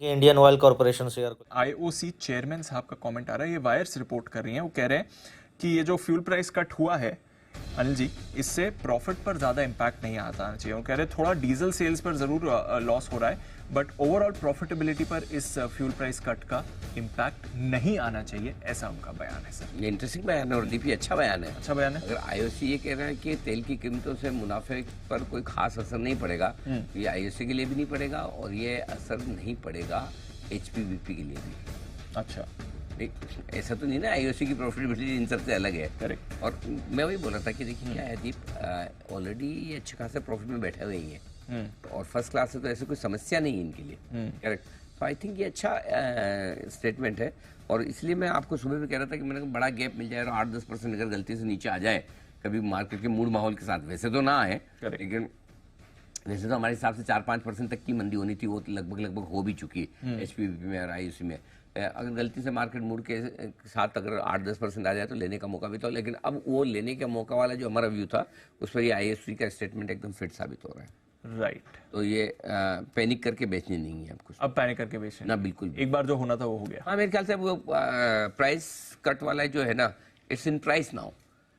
Indian oil corporation share को। IOC chairman साहब का कमेंट आ रहा है, ये वायर्स रिपोर्ट कर रही हैं। वो कह रहे हैं कि ये जो फ्यूल प्राइस कट हुआ है अनिल जी, इससे प्रॉफिट पर ज़्यादा इम्पैक्ट नहीं आता चाहिए। वो कह रहे हैं थोड़ा डीजल सेल्स पर ज़रूर लॉस हो रहा है, बट ओवरऑल प्रॉफिटेबिलिटी पर इस फ्यूल प्राइस कट का इम्पैक्ट नहीं आना चाहिए, ऐसा उनका बयान है सर। ये इंटरेस्टिंग बयान है और दीपी अच्छा बयान है। अच्छा बयान है। अगर आईओसी ये कह रहा है कि तेल की कीमतों से मुनाफे पर कोई खास असर नहीं पड़ेगा, तो ये आईओसी के लिए भी नहीं पड़ेगा और ये असर नहीं पड़ेगा एचपीवीपी के लिए भी। अच्छा, ऐसा तो नहीं ना, आईओसी की प्रॉफिटेबिलिटी इन सबसे अलग है। करेक्ट। और मैं वही बोल रहा था कि देखिए क्या है दीप, ऑलरेडी ये अच्छे खासे प्रॉफिट में बैठे हुए ही हैं और फर्स्ट क्लास से तो ऐसी कोई समस्या नहीं है इनके लिए। करेक्ट। तो आई थिंक ये अच्छा स्टेटमेंट है और इसलिए मैं आपको सुबह भी कह रहा था कि मैंने कहा बड़ा गैप मिल जाए और 8-10% अगर गलती से नीचे आ जाए कभी मार्केट के मूड माहौल के साथ, वैसे तो ना आए, लेकिन वैसे तो हमारे हिसाब से 4-5% तक की मंदी होनी थी, वो लगभग हो भी चुकी है एचपीवीपी में और आईओसी में। अगर गलती से मार्केट मूड के साथ अगर 8-10% आ जाए तो लेने का मौका भी था, लेकिन अब वो लेने का मौका वाला जो हमारा व्यू था उस पर ये आईओसी का स्टेटमेंट एकदम फिट साबित हो रहा है। राइट। तो ये पैनिक करके बेचनी नहीं है आपको, अब पैनिक करके बेचने ना, बिल्कुल एक बार जो होना था वो हो गया। हाँ, मेरे ख्याल से वो प्राइस कट वाला जो है ना, इट्स इन प्राइस नाउ।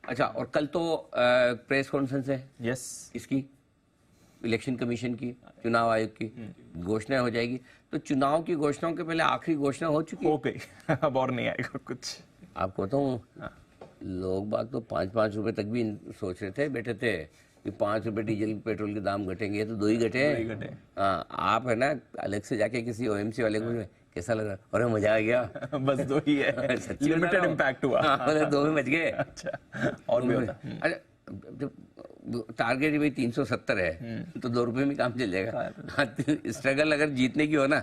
अच्छा, और कल तो प्रेस कॉन्फ्रेंस है। यस। इसकी इलेक्शन कमीशन की, चुनाव आयोग की घोषणा हो जाएगी। तो चुनाव की घोषणाओं के पहले आखिरी घोषणा हो चुकी हो गई अब और नहीं आएगा कुछ। आपको बताऊं, लोग बाग तो 5-5 रुपए तक भी सोच रहे थे, बैठे थे कि 5 रुपए डीजल पेट्रोल के दाम घटेंगे, तो 2 ही घटे हैं। हाँ, आप है ना अलग से जाके किसी ओएमसी वाले को कैसा लगा, अरे मजा आ गया बस 2 ही है, लिमिटेड इम्पैक्ट हुआ। हाँ, 2 में बच गए। अच्छा, और भी होता। अरे जब टारगेट भाई 370 है तो 2 रुपए में काम चल जाएगा। स्ट्रगल अगर जीतने की हो ना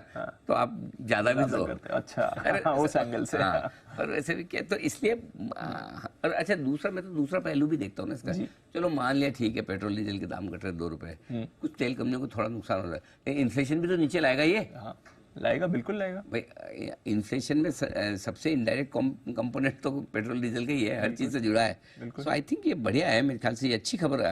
तो आप ज्यादा भी दो। अच्छा, उस एंगल से। हाँ, और वैसे भी क्या, तो इसलिए और अच्छा, मैं तो दूसरा पहलू भी देखता हूँ ना इसका। चलो मान लिया ठीक है, पेट्रोल डीजल के दाम घट रहे 2 रुपए, कुछ तेल कंपनियों को थोड़ा नुकसान हो रहा है, लेकिन इन्फ्लेशन भी तो नीचे लाएगा ये। लाएगा, बिल्कुल लाएगा भाई। इन्फ्लेशन में सबसे इनडायरेक्ट कंपोनेंट तो पेट्रोल डीजल का ही है, हर चीज से जुड़ा है। सो आई थिंक ये बढ़िया है, मेरे ख्याल से ये अच्छी खबर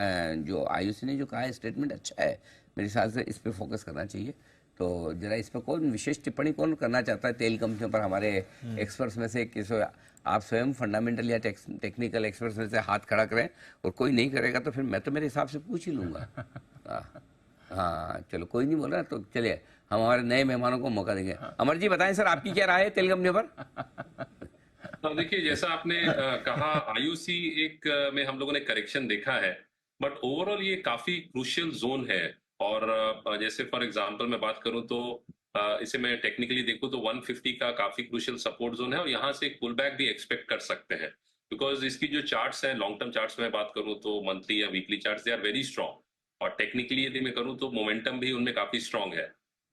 जो आईओसी ने जो कहा है, स्टेटमेंट अच्छा है। मेरे ख्याल से इस पे फोकस करना चाहिए। तो जरा इस पर कौन विशेष टिप्पणी कौन करना चाहता है तेल कंपनियों पर, हमारे एक्सपर्ट्स में से किसी, आप स्वयं फंडामेंटल या टेक्निकल एक्सपर्ट्स में से हाथ खड़ा करें, और कोई नहीं करेगा तो फिर मैं तो मेरे हिसाब से पूछ ही लूंगा। हाँ चलो, कोई नहीं बोल रहा तो चलिए हम हमारे नए मेहमानों को मौका देंगे। अमर जी बताएं सर, आपकी क्या राय है तेल कंपनियों पर? तो देखिए, जैसा आपने कहा, आईओसी में हम लोगों ने करेक्शन देखा है, बट ओवरऑल ये काफी क्रूशियल जोन है। और जैसे फॉर एग्जांपल मैं बात करूं तो इसे मैं टेक्निकली देखूं तो 150 का काफी क्रूशियल सपोर्ट जोन है और यहाँ से एक पुल बैक भी एक्सपेक्ट कर सकते हैं, बिकॉज इसकी जो चार्ट्स हैं, लॉन्ग टर्म चार्ट्स में बात करूं तो मंथली या weekly charts they are very strong, और टेक्निकली यदि मैं करूं तो मोमेंटम भी उनमें काफी स्ट्रॉन्ग है।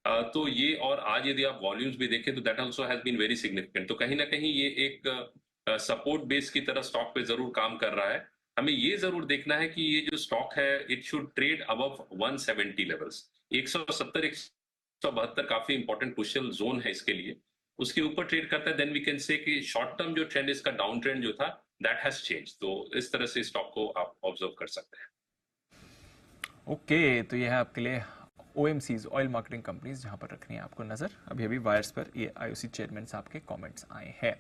तो ये, और आज यदि आप वॉल्यूम्स भी देखें तो that also has been very significant. तो कहीं ना कहीं ये एक सपोर्ट बेस की तरह स्टॉक पे जरूर काम कर रहा है। हमें ये जरूर देखना है कि ये जो स्टॉक है it should trade above 170 levels. 170 172 काफी इंपॉर्टेंट क्रूशियल जोन है इसके लिए। उसके ऊपर ट्रेड करता है, देन वी कैन से कि शॉर्ट टर्म जो ट्रेंड, इसका डाउन ट्रेंड जो था, दैट हैज चेंज। तो इस तरह से स्टॉक को आप ऑब्जर्व कर सकते हैं। ओके, तो ये है आपके लिए ओएमसीज, ऑयल मार्केटिंग कंपनीज, जहां पर रखनी है आपको नजर। अभी वायर्स पर ये आईओसी चेयरमैन साहब के कमेंट्स आए हैं।